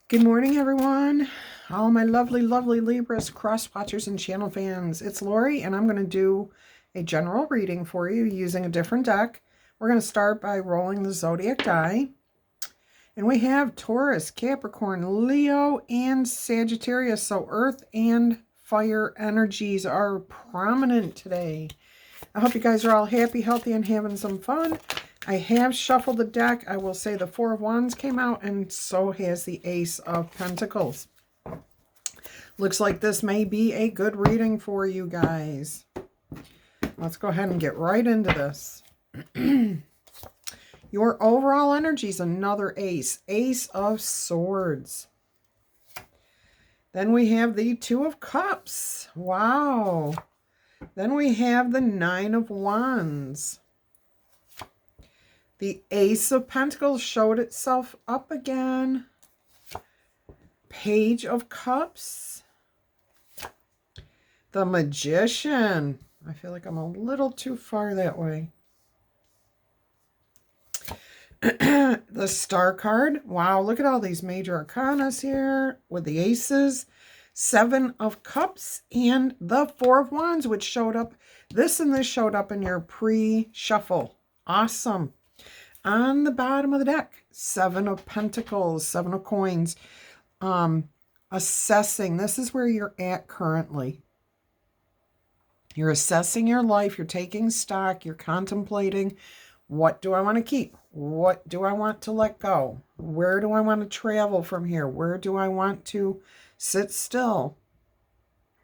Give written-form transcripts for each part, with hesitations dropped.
Good morning, everyone. All my lovely, lovely Libras, cross watchers, and channel fans. It's Laurie, and I'm going to do a general reading for you using a different deck. We're going to start by rolling the zodiac die. And we have Taurus, Capricorn, Leo, and Sagittarius. So earth and fire energies are prominent today. I hope you guys are all happy, healthy, and having some fun. I have shuffled the deck. I will say the Four of Wands came out, and so has the Ace of Pentacles. Looks like this may be a good reading for you guys. Let's go ahead and get right into this. Your overall energy is another ace. Ace of Swords. Then we have the Two of Cups. Wow. Then we have the Nine of Wands. The Ace of Pentacles showed itself up again. Page of Cups. The Magician. I feel like I'm a little too far that way. The Star card. Wow, look at all these major arcanas here with the aces. Seven of Cups and the Four of Wands, which showed up. This and this showed up in your pre-shuffle. Awesome. On the bottom of the deck, Seven of Pentacles, Seven of Coins. Assessing. This is where you're at currently. You're assessing your life. You're taking stock. You're contemplating, what do I want to keep? What do I want to let go? Where do I want to travel from here? Where do I want to sit still?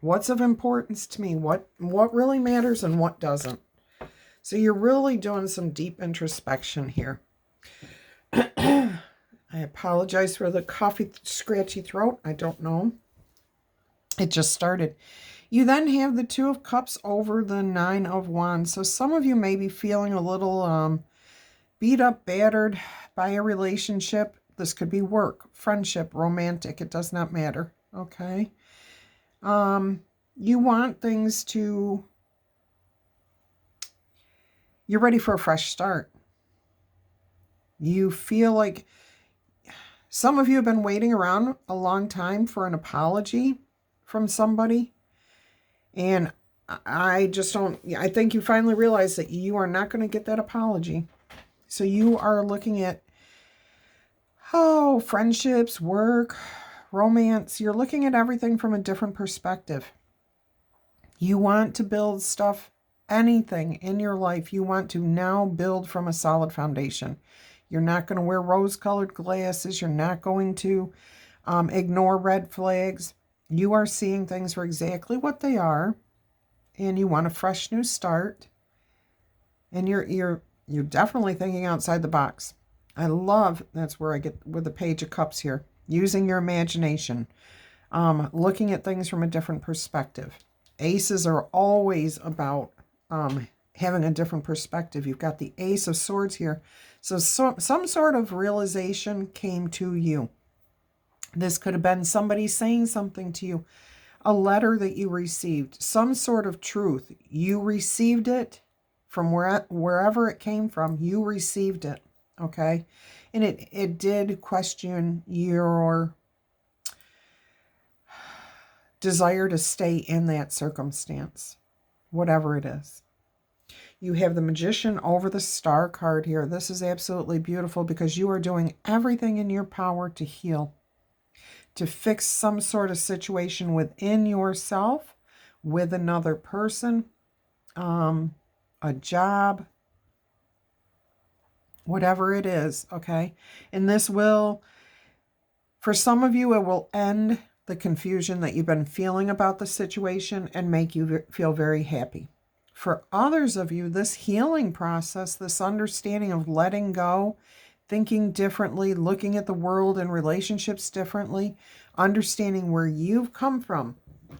What's of importance to me? What really matters and what doesn't? So you're really doing some deep introspection here. I apologize for the coffee scratchy throat. I don't know. It just started. You then have the Two of Cups over the Nine of Wands. So some of you may be feeling a little beat up, battered by a relationship. This could be work, friendship, romantic. It does not matter. Okay. You want things to... You're ready for a fresh start. You feel like some of you have been waiting around a long time for an apology from somebody. And I think you finally realize that you are not going to get that apology. So you are looking at, friendships, work, romance. You're looking at everything from a different perspective. You want to build stuff, anything in your life, you want to now build from a solid foundation. You're not going to wear rose-colored glasses. You're not going to ignore red flags. You are seeing things for exactly what they are, and you want a fresh new start. And you're definitely thinking outside the box. I love, that's where I get with the Page of Cups here, using your imagination, looking at things from a different perspective. Aces are always about having a different perspective. You've got the Ace of Swords here. So some sort of realization came to you. This could have been somebody saying something to you, a letter that you received, some sort of truth. You received it from wherever it came from. You received it, okay? And it did question your desire to stay in that circumstance, whatever it is. You have the Magician over the Star card here. This is absolutely beautiful because you are doing everything in your power to heal, to fix some sort of situation within yourself, with another person, a job, whatever it is, okay? And this will, for some of you, it will end the confusion that you've been feeling about the situation and make you feel very happy. For others of you, this healing process, this understanding of letting go, thinking differently, looking at the world and relationships differently, understanding where you've come from,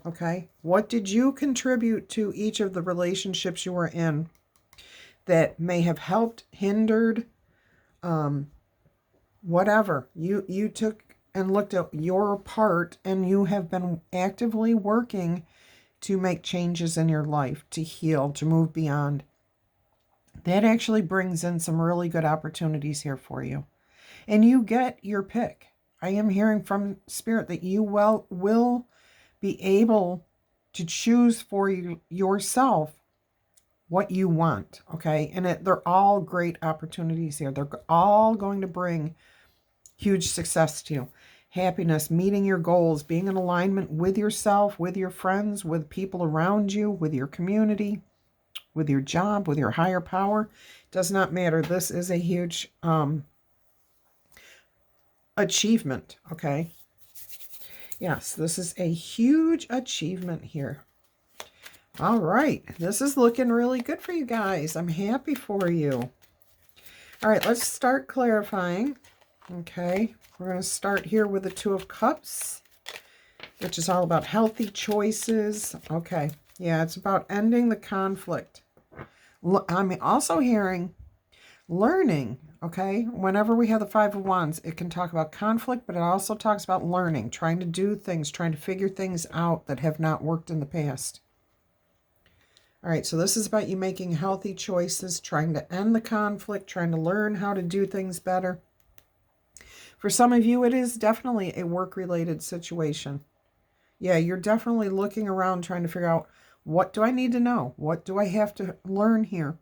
okay? What did you contribute to each of the relationships you were in that may have helped, hindered, whatever. You took and looked at your part, and you have been actively working to make changes in your life, to heal, to move beyond. That actually brings in some really good opportunities here for you. And you get your pick. I am hearing from Spirit that you will be able to choose for yourself what you want, okay? And they're all great opportunities here. They're all going to bring huge success to you. Happiness, meeting your goals, being in alignment with yourself, with your friends, with people around you, with your community, with your job, with your higher power. Does not matter. This is a huge achievement, okay? Yes, this is a huge achievement here. All right, this is looking really good for you guys. I'm happy for you. All right, let's start clarifying. Okay, we're going to start here with the Two of Cups, which is all about healthy choices. Okay, yeah, it's about ending the conflict. I'm also hearing learning, okay? Whenever we have the Five of Wands, it can talk about conflict, but it also talks about learning, trying to do things, trying to figure things out that have not worked in the past. All right, so this is about you making healthy choices, trying to end the conflict, trying to learn how to do things better. For some of you, it is definitely a work-related situation. Yeah, you're definitely looking around trying to figure out, what do I need to know? What do I have to learn here?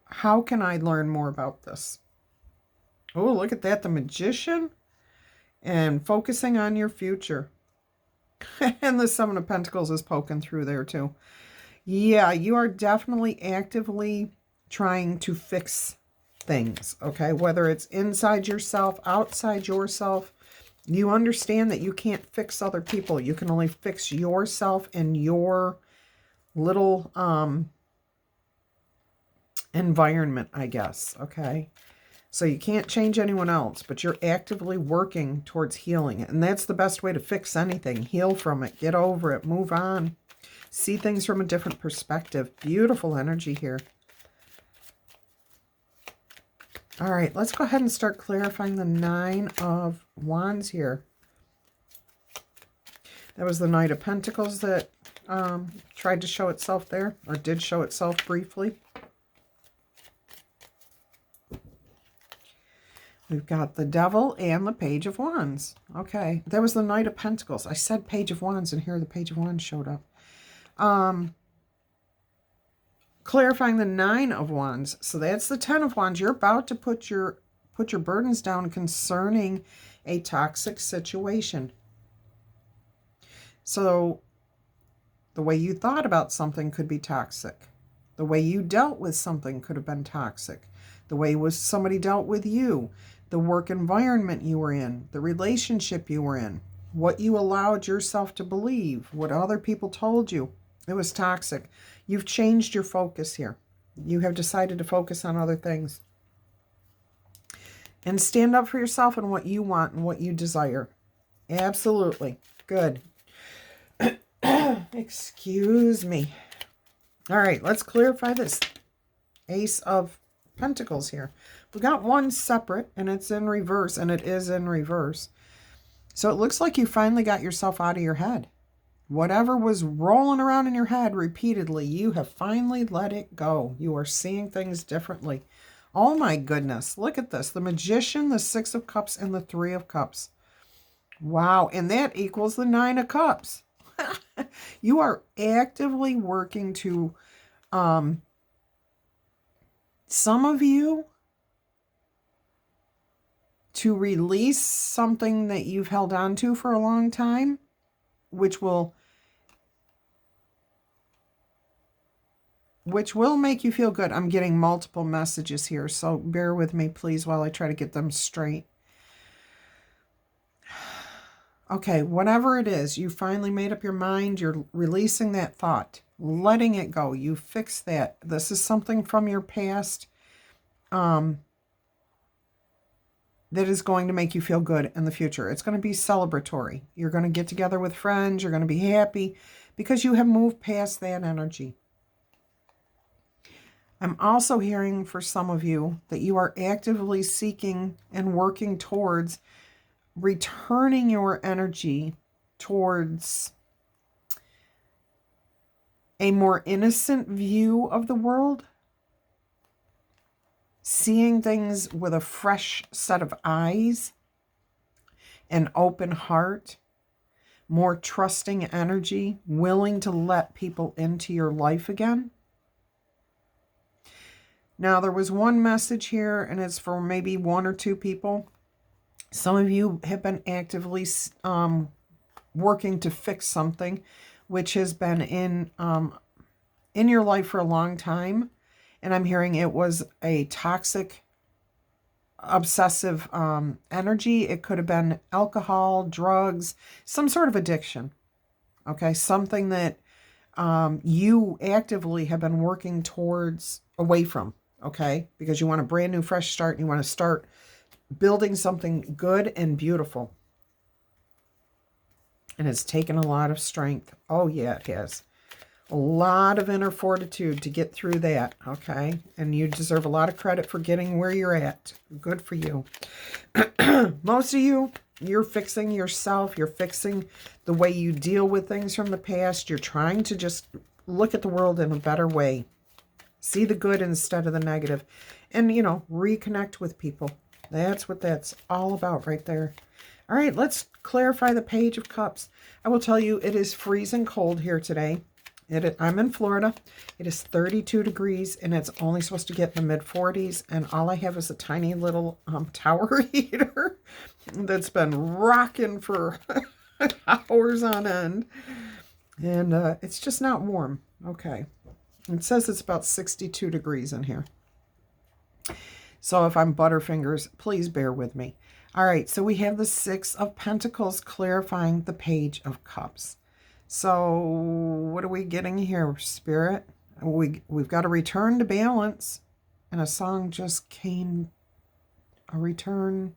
How can I learn more about this? Oh, look at that, the Magician. And focusing on your future. And the Seven of Pentacles is poking through there too. Yeah, you are definitely actively trying to fix things, okay? Whether it's inside yourself, outside yourself, you understand that you can't fix other people. You can only fix yourself and your little environment, I guess, okay? So you can't change anyone else, but you're actively working towards healing. And that's the best way to fix anything. Heal from it, get over it, move on. See things from a different perspective. Beautiful energy here. All right, let's go ahead and start clarifying the Nine of Wands here. That was the Knight of Pentacles that tried to show itself there, or did show itself briefly. We've got the Devil and the Page of Wands. Okay, that was the Knight of Pentacles. I said Page of Wands, and here the Page of Wands showed up. Clarifying the Nine of Wands. So that's the Ten of Wands. You're about to put your burdens down concerning a toxic situation. So the way you thought about something could be toxic. The way you dealt with something could have been toxic. The way somebody dealt with you. The work environment you were in. The relationship you were in. What you allowed yourself to believe. What other people told you. It was toxic. You've changed your focus here. You have decided to focus on other things. And stand up for yourself and what you want and what you desire. Absolutely. Good. Excuse me. All right, let's clarify this Ace of Pentacles here. We got one separate, and it's in reverse, and it is in reverse. So it looks like you finally got yourself out of your head. Whatever was rolling around in your head repeatedly, you have finally let it go. You are seeing things differently. Oh my goodness, look at this. The Magician, the Six of Cups, and the Three of Cups. Wow, and that equals the Nine of Cups. You are actively working to, some of you, to release something that you've held on to for a long time, which will make you feel good. I'm getting multiple messages here, so bear with me, please, while I try to get them straight. Okay, whatever it is, you finally made up your mind. You're releasing that thought, letting it go. You fixed that. This is something from your past that is going to make you feel good in the future. It's going to be celebratory. You're going to get together with friends. You're going to be happy because you have moved past that energy. I'm also hearing for some of you that you are actively seeking and working towards returning your energy towards a more innocent view of the world, seeing things with a fresh set of eyes, an open heart, more trusting energy, willing to let people into your life again. Now, there was one message here, and it's for maybe one or two people. Some of you have been actively working to fix something which has been in your life for a long time. And I'm hearing it was a toxic, obsessive energy. It could have been alcohol, drugs, some sort of addiction. Okay, something that you actively have been working towards away from. Okay, because you want a brand new, fresh start, and you want to start building something good and beautiful. And it's taken a lot of strength. Oh, yeah, it has. A lot of inner fortitude to get through that, okay? And you deserve a lot of credit for getting where you're at. Good for you. Most of you, you're fixing yourself. You're fixing the way you deal with things from the past. You're trying to just look at the world in a better way. See the good instead of the negative. And, you know, reconnect with people. That's what that's all about right there. All right, let's clarify the Page of Cups. I will tell you, it is freezing cold here today. I'm in Florida. It is 32 degrees, and it's only supposed to get in the mid-40s. And all I have is a tiny little tower heater that's been rocking for hours on end. And it's just not warm. Okay. It says it's about 62 degrees in here. So if I'm butterfingers, please bear with me. All right, so we have the Six of Pentacles clarifying the Page of Cups. So what are we getting here, Spirit? We've got a return to balance, and a song just came, a return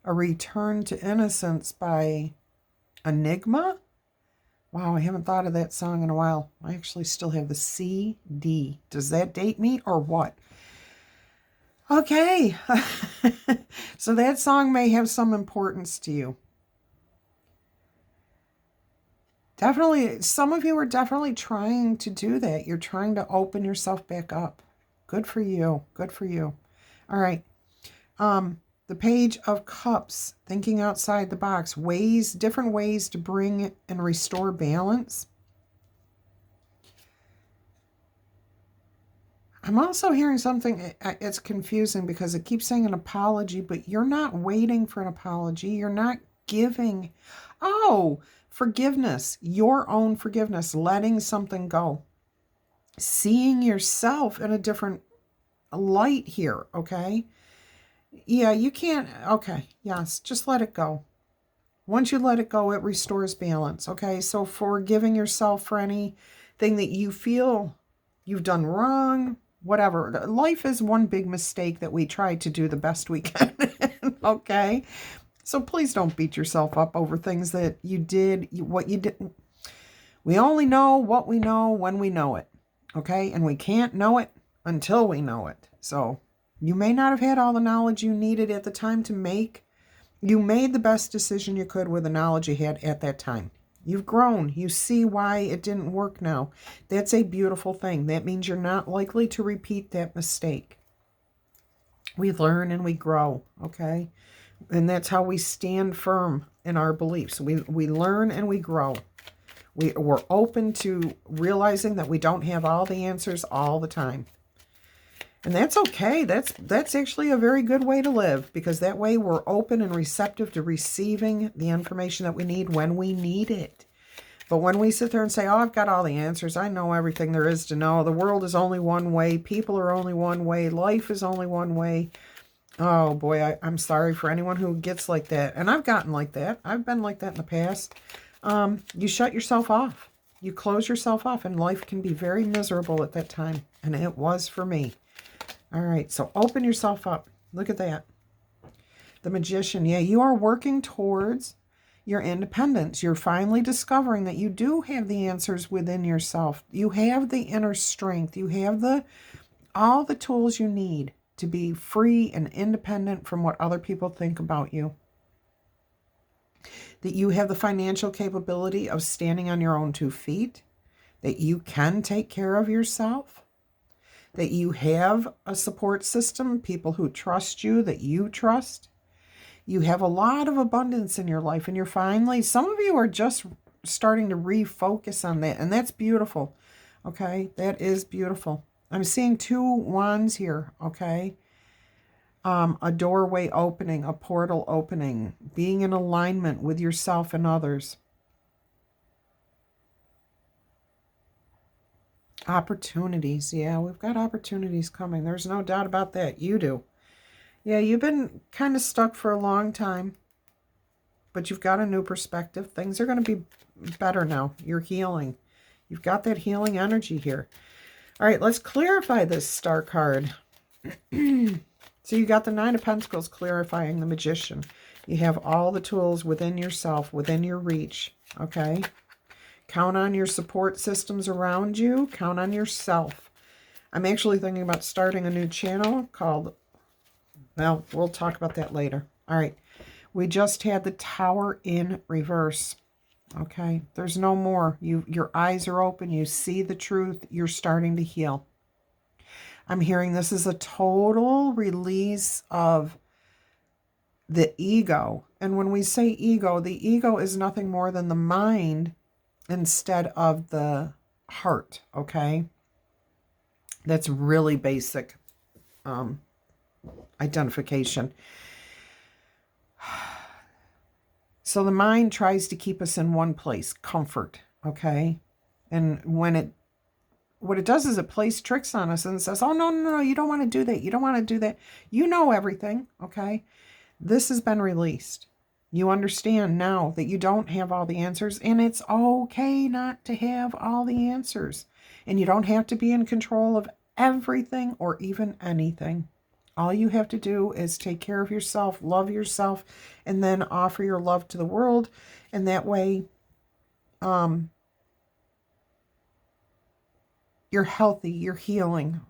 to innocence by Enigma. Wow, I haven't thought of that song in a while. I actually still have the CD. Does that date me or what? Okay. So that song may have some importance to you. Definitely, some of you are definitely trying to do that. You're trying to open yourself back up. Good for you. Good for you. All right. The Page of Cups, thinking outside the box, different ways to bring and restore balance. I'm also hearing something, it's confusing because it keeps saying an apology, but you're not waiting for an apology. You're not giving. Oh, forgiveness, your own forgiveness, letting something go. Seeing yourself in a different light here, okay? Yeah, you can't, okay, yes, just let it go. Once you let it go, it restores balance, okay? So forgiving yourself for anything that you feel you've done wrong, whatever. Life is one big mistake that we try to do the best we can, okay? So please don't beat yourself up over things that you did, what you didn't. We only know what we know when we know it, okay? And we can't know it until we know it. So you may not have had all the knowledge you needed at the time to make. You made the best decision you could with the knowledge you had at that time. You've grown. You see why it didn't work now. That's a beautiful thing. That means you're not likely to repeat that mistake. We learn and we grow, okay? And that's how we stand firm in our beliefs. We learn and we grow. We're open to realizing that we don't have all the answers all the time. And that's okay. That's actually a very good way to live, because that way we're open and receptive to receiving the information that we need when we need it. But when we sit there and say, oh, I've got all the answers, I know everything there is to know, the world is only one way, people are only one way, life is only one way. Oh boy, I'm sorry for anyone who gets like that. And I've gotten like that. I've been like that in the past. You shut yourself off. You close yourself off, and life can be very miserable at that time. And it was for me. All right, so open yourself up. Look at that. The Magician. Yeah, you are working towards your independence. You're finally discovering that you do have the answers within yourself. You have the inner strength. You have all the tools you need to be free and independent from what other people think about you. That you have the financial capability of standing on your own 2 feet. That you can take care of yourself. That you have a support system, people who trust you, that you trust. You have a lot of abundance in your life, and you're finally, some of you are just starting to refocus on that, and that's beautiful. Okay, that is beautiful. I'm seeing 2 wands here, okay? A doorway opening, a portal opening, being in alignment with yourself and others. Opportunities. Yeah, we've got opportunities coming. There's no doubt about that. You do. Yeah, you've been kind of stuck for a long time, but you've got a new perspective. Things are going to be better now. You're healing. You've got that healing energy here. All right, let's clarify this star card. So you got the 9 of Pentacles clarifying the Magician. You have all the tools within yourself, within your reach, okay? Count on your support systems around you. Count on yourself. I'm actually thinking about starting a new channel called, well, we'll talk about that later. All right, we just had the Tower in reverse, okay? There's no more. Your eyes are open. You see the truth. You're starting to heal. I'm hearing this is a total release of the ego. And when we say ego, the ego is nothing more than the mind instead of the heart, okay? That's really basic identification. So the mind tries to keep us in one place, comfort, okay? And what it does is it plays tricks on us and says, oh, no, you don't want to do that. You don't want to do that. You know everything, okay? This has been released. You understand now that you don't have all the answers, and it's okay not to have all the answers. And you don't have to be in control of everything or even anything. All you have to do is take care of yourself, love yourself, and then offer your love to the world. And that way, you're healthy, you're healing.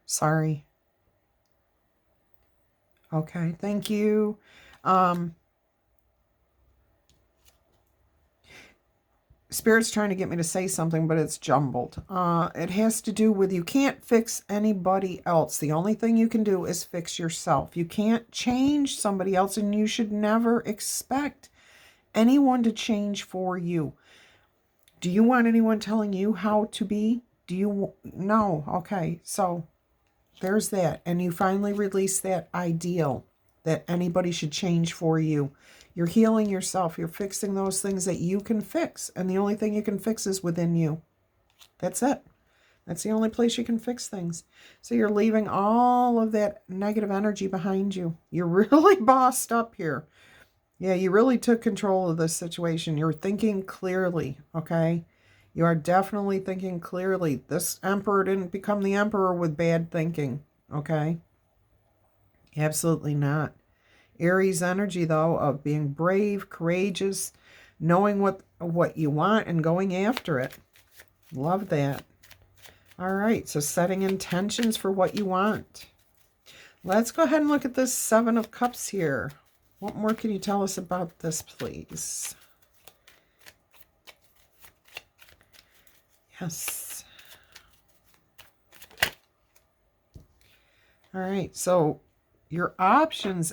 Sorry. Okay, thank you. Spirit's trying to get me to say something, but it's jumbled. It has to do with you can't fix anybody else. The only thing you can do is fix yourself. You can't change somebody else, and you should never expect anyone to change for you. Do you want anyone telling you how to be? Do you? No. Okay. So there's that. And you finally release that ideal that anybody should change for you. You're healing yourself. You're fixing those things that you can fix. And the only thing you can fix is within you. That's it. That's the only place you can fix things. So you're leaving all of that negative energy behind you. You're really bossed up here. Yeah, you really took control of this situation. You're thinking clearly, okay? You are definitely thinking clearly. This emperor didn't become the emperor with bad thinking, okay? Absolutely not. Aries energy, though, of being brave, courageous, knowing what you want and going after it. Love that. All right, so setting intentions for what you want. Let's go ahead and look at this 7 of Cups here. What more can you tell us about this, please? Yes. All right, so your options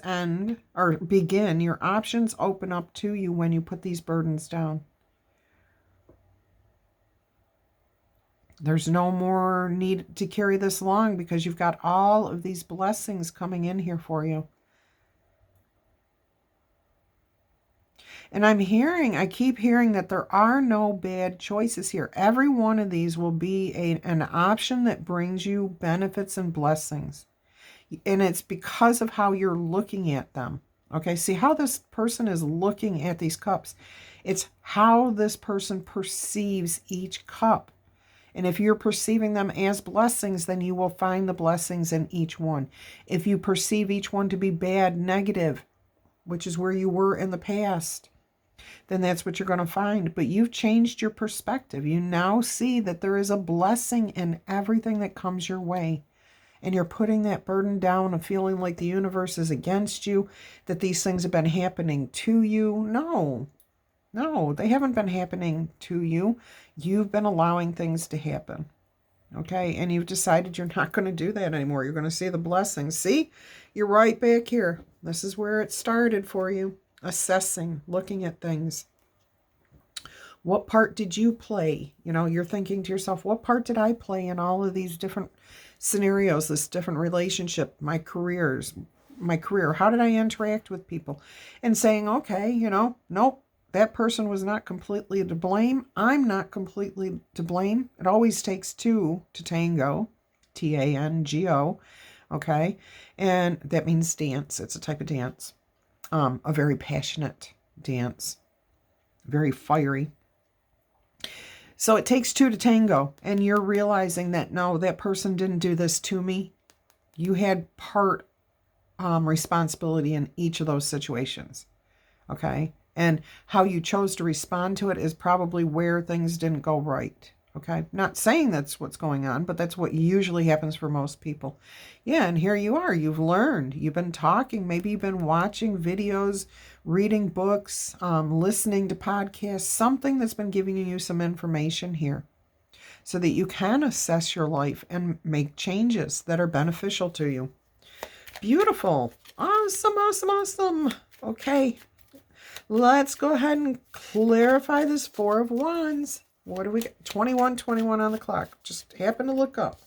begin. Your options open up to you when you put these burdens down. There's no more need to carry this long because you've got all of these blessings coming in here for you. And I keep hearing that there are no bad choices here. Every one of these will be an option that brings you benefits and blessings. And it's because of how you're looking at them. Okay, see how this person is looking at these cups. It's how this person perceives each cup. And if you're perceiving them as blessings, then you will find the blessings in each one. If you perceive each one to be bad, negative, which is where you were in the past, then that's what you're going to find. But you've changed your perspective. You now see that there is a blessing in everything that comes your way. And you're putting that burden down of feeling like the universe is against you, that these things have been happening to you. No, they haven't been happening to you. You've been allowing things to happen. Okay, and you've decided you're not going to do that anymore. You're going to see the blessings. See, you're right back here. This is where it started for you. Assessing, looking at things. What part did you play? You know, you're thinking to yourself, what part did I play in all of these different scenarios, this different relationship, my career? How did I interact with people? And saying, okay, you know, nope, that person was not completely to blame. I'm not completely to blame. It always takes two to tango, Tango, okay? And that means dance. It's a type of dance, a very passionate dance, very fiery. So it takes two to tango, and you're realizing that, no, that person didn't do this to me. You had part responsibility in each of those situations, okay? And how you chose to respond to it is probably where things didn't go right, okay? Not saying that's what's going on, but that's what usually happens for most people. Yeah, and here you are. You've learned. You've been talking. Maybe you've been watching videos, reading books, listening to podcasts, something that's been giving you some information here so that you can assess your life and make changes that are beneficial to you. Beautiful. Awesome, awesome, awesome. Okay, let's go ahead and clarify this Four of Wands. What do we get? 21:21 on the clock. Just happened to look up.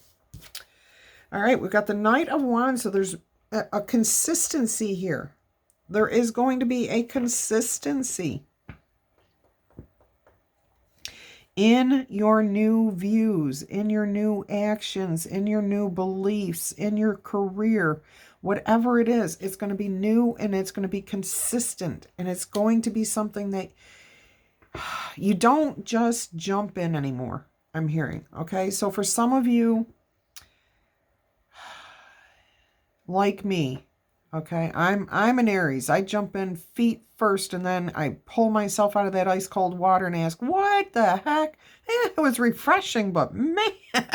All right, we've got the Knight of Wands, so there's a consistency here. There is going to be a consistency in your new views, in your new actions, in your new beliefs, in your career. Whatever it is, it's going to be new and it's going to be consistent. And it's going to be something that you don't just jump in anymore, I'm hearing. Okay, so for some of you, like me, okay, I'm an Aries. I jump in feet first and then I pull myself out of that ice cold water and ask, what the heck? It was refreshing, but man,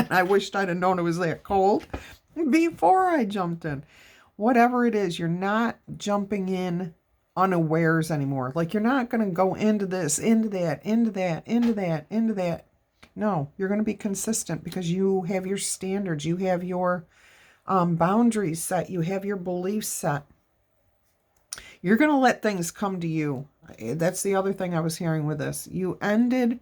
I wished I'd have known it was that cold before I jumped in. Whatever it is, you're not jumping in unawares anymore. Like, you're not going to go into this, into that, into that, into that, into that. No, you're going to be consistent because you have your standards. You have your boundaries set. You have your beliefs set. You're going to let things come to you. That's the other thing I was hearing with this. You ended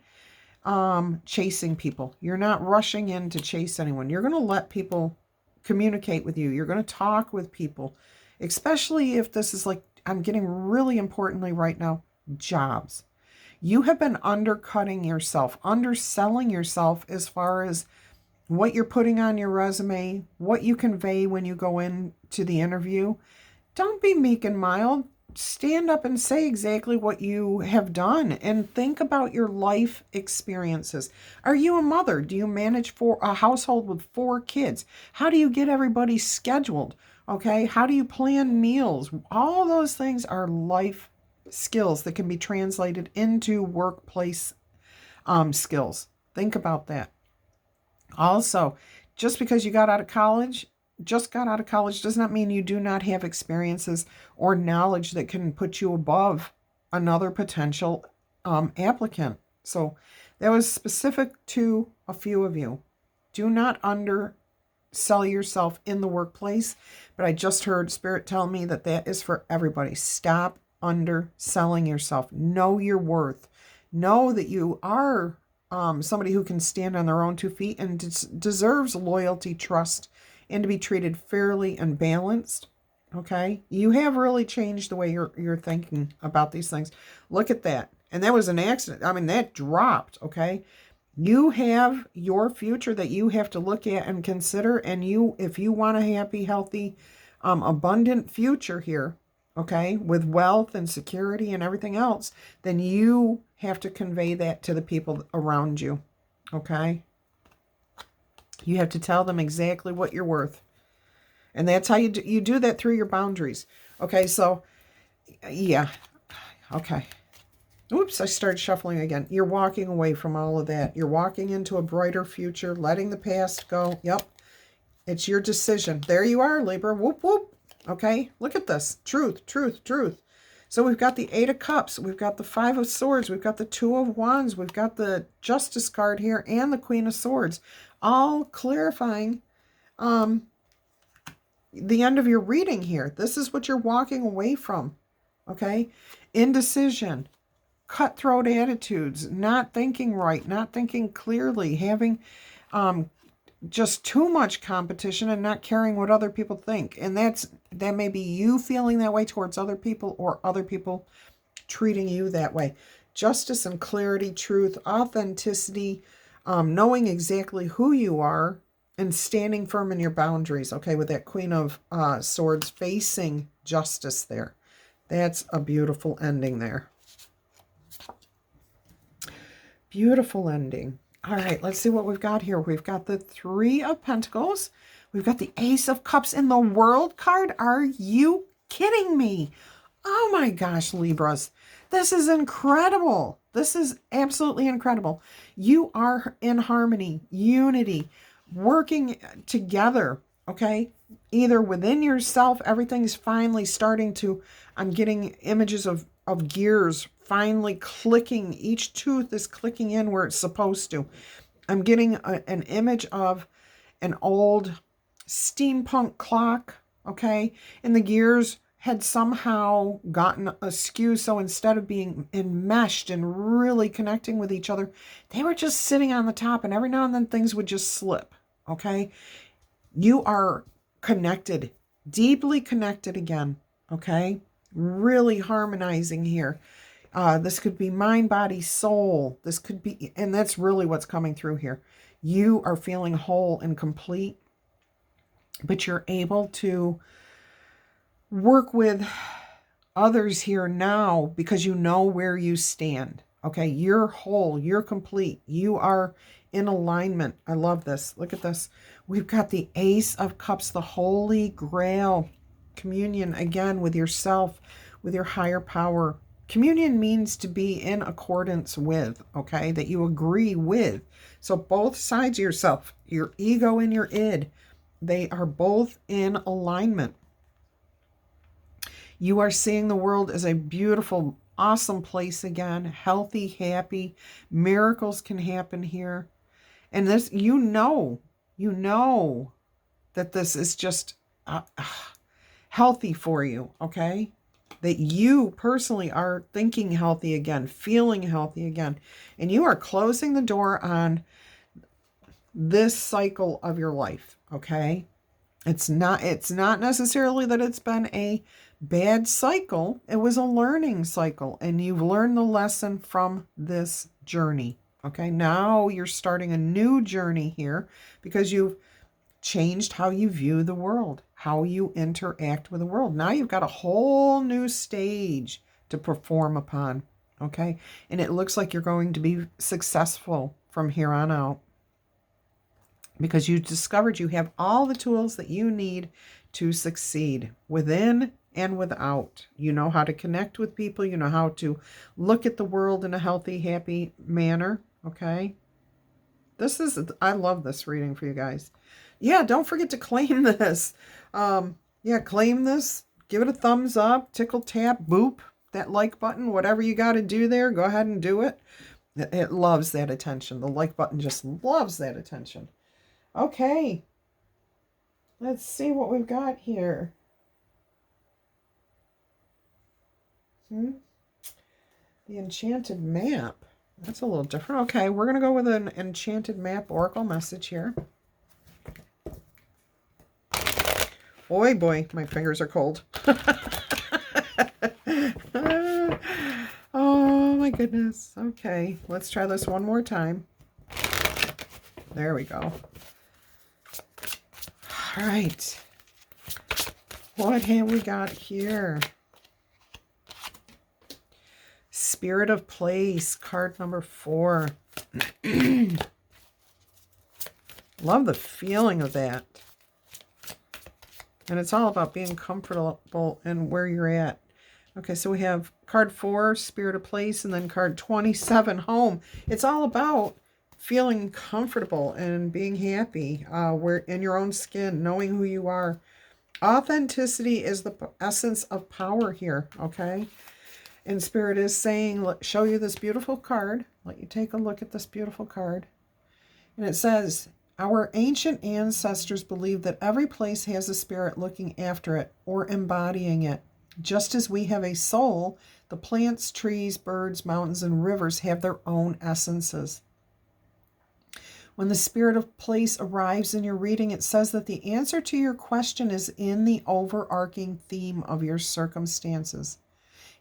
chasing people. You're not rushing in to chase anyone. You're going to let people communicate with you. You're going to talk with people, especially if this is, like, I'm getting really importantly right now, jobs. You have been undercutting yourself, underselling yourself as far as what you're putting on your resume, what you convey when you go into the interview. Don't be meek and mild. Stand up and say exactly what you have done and think about your life experiences. Are you a mother? Do you manage for a household with 4 kids? How do you get everybody scheduled? Okay, how do you plan meals? All those things are life skills that can be translated into workplace skills. Think about that. Also, just because you got out of college does not mean you do not have experiences or knowledge that can put you above another potential applicant. So that was specific to a few of you. Do not undersell yourself in the workplace, but I just heard Spirit tell me that that is for everybody. Stop underselling yourself. Know your worth. Know that you are somebody who can stand on their own 2 feet and deserves loyalty, trust, and to be treated fairly and balanced. Okay, you have really changed the way you're thinking about these things. Look at that. And that was an accident. I mean, that dropped. Okay, you have your future that you have to look at and consider. And if you want a happy, healthy, abundant future here, okay, with wealth and security and everything else, then you have to convey that to the people around you. Okay, you have to tell them exactly what you're worth. And that's how you do that through your boundaries. Okay, so, yeah. Okay. Oops, I started shuffling again. You're walking away from all of that. You're walking into a brighter future, letting the past go. Yep. It's your decision. There you are, Libra. Whoop, whoop. Okay, look at this. Truth, truth, truth. So we've got the 8 of Cups. We've got the 5 of Swords. We've got the 2 of Wands. We've got the Justice card here and the Queen of Swords. all clarifying the end of your reading here. This is what you're walking away from, okay? Indecision, cutthroat attitudes, not thinking right, not thinking clearly, having just too much competition and not caring what other people think. And that may be you feeling that way towards other people or other people treating you that way. Justice and clarity, truth, authenticity, knowing exactly who you are and standing firm in your boundaries, okay, with that Queen of Swords facing justice there. That's a beautiful ending there. Beautiful ending. All right, let's see what we've got here. We've got the Three of Pentacles. We've got the Ace of Cups in the World card. Are you kidding me? Oh my gosh, Libras. This is incredible. This is absolutely incredible. You are in harmony, unity, working together, okay? Either within yourself, everything's finally starting to, I'm getting images of gears finally clicking. Each tooth is clicking in where it's supposed to. I'm getting an image of an old steampunk clock, okay? And the gears had somehow gotten askew, so instead of being enmeshed and really connecting with each other, they were just sitting on the top, and every now and then things would just slip, okay? You are connected, deeply connected again, okay? Really harmonizing here. This could be mind, body, soul. This could be, and that's really what's coming through here. You are feeling whole and complete, but you're able to work with others here now because you know where you stand. Okay, you're whole, you're complete, you are in alignment. I love this. Look at this. We've got the Ace of Cups, the Holy Grail. Communion again with yourself, with your higher power. Communion means to be in accordance with, okay, that you agree with. So both sides of yourself, your ego and your id, they are both in alignment. You are seeing the world as a beautiful, awesome place again, healthy, happy. Miracles can happen here. And this, you know that this is just healthy for you, okay? That you personally are thinking healthy again, feeling healthy again. And you are closing the door on this cycle of your life, okay? It's not necessarily that it's been a bad cycle. It was a learning cycle, and you've learned the lesson from this journey, okay? Now you're starting a new journey here because you've changed how you view the world, how you interact with the world. Now you've got a whole new stage to perform upon, okay? And it looks like you're going to be successful from here on out because you discovered you have all the tools that you need to succeed within and without. You know how to connect with people. You know how to look at the world in a healthy, happy manner, okay? I love this reading for you guys. Yeah, don't forget to claim this. Yeah, claim this. Give it a thumbs up, tickle, tap, boop, that like button, whatever you got to do there, go ahead and do it. It loves that attention. The like button just loves that attention. Okay. Let's see what we've got here. The enchanted map. That's a little different. Okay, we're going to go with an enchanted map oracle message here. Boy, my fingers are cold. Oh my goodness. Okay, let's try this one more time. There we go. All right. What have we got here? Spirit of Place, card number 4. Love the feeling of that. And it's all about being comfortable in where you're at. Okay, so we have card 4, Spirit of Place, and then card 27, Home. It's all about feeling comfortable and being happy, where in your own skin, knowing who you are. Authenticity is the essence of power here, okay? And Spirit is saying, show you this beautiful card. Let you take a look at this beautiful card. And it says, Our ancient ancestors believed that every place has a spirit looking after it or embodying it. Just as we have a soul, the plants, trees, birds, mountains, and rivers have their own essences. When the spirit of place arrives in your reading, it says that the answer to your question is in the overarching theme of your circumstances.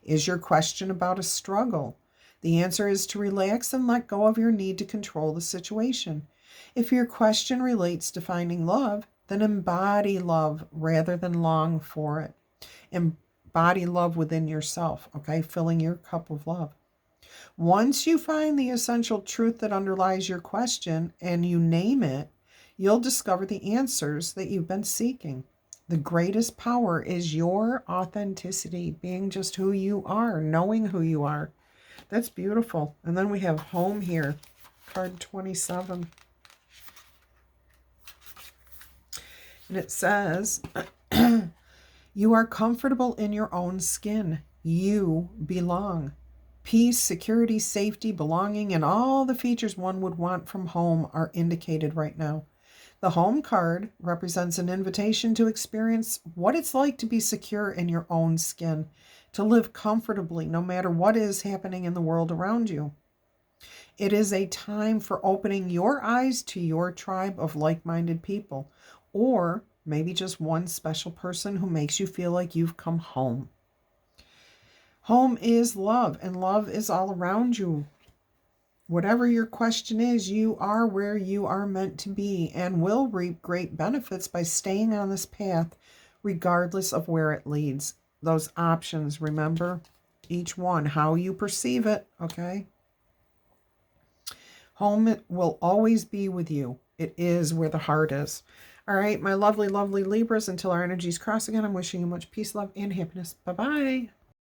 Is your question about a struggle? The answer is to relax and let go of your need to control the situation. If your question relates to finding love, then embody love rather than long for it. Embody love within yourself, okay? Filling your cup of love. Once you find the essential truth that underlies your question and you name it, you'll discover the answers that you've been seeking. The greatest power is your authenticity, being just who you are, knowing who you are. That's beautiful. And then we have home here, card 27. And it says, you are comfortable in your own skin. You belong. Peace, security, safety, belonging, and all the features one would want from home are indicated right now. The home card represents an invitation to experience what it's like to be secure in your own skin, to live comfortably no matter what is happening in the world around you. It is a time for opening your eyes to your tribe of like-minded people, or maybe just one special person who makes you feel like you've come home. Home is love, and love is all around you. Whatever your question is, you are where you are meant to be and will reap great benefits by staying on this path, regardless of where it leads. Those options, remember, each one, how you perceive it, okay? Home will always be with you. It is where the heart is. All right, my lovely, lovely Libras, until our energies cross again, I'm wishing you much peace, love, and happiness. Bye-bye.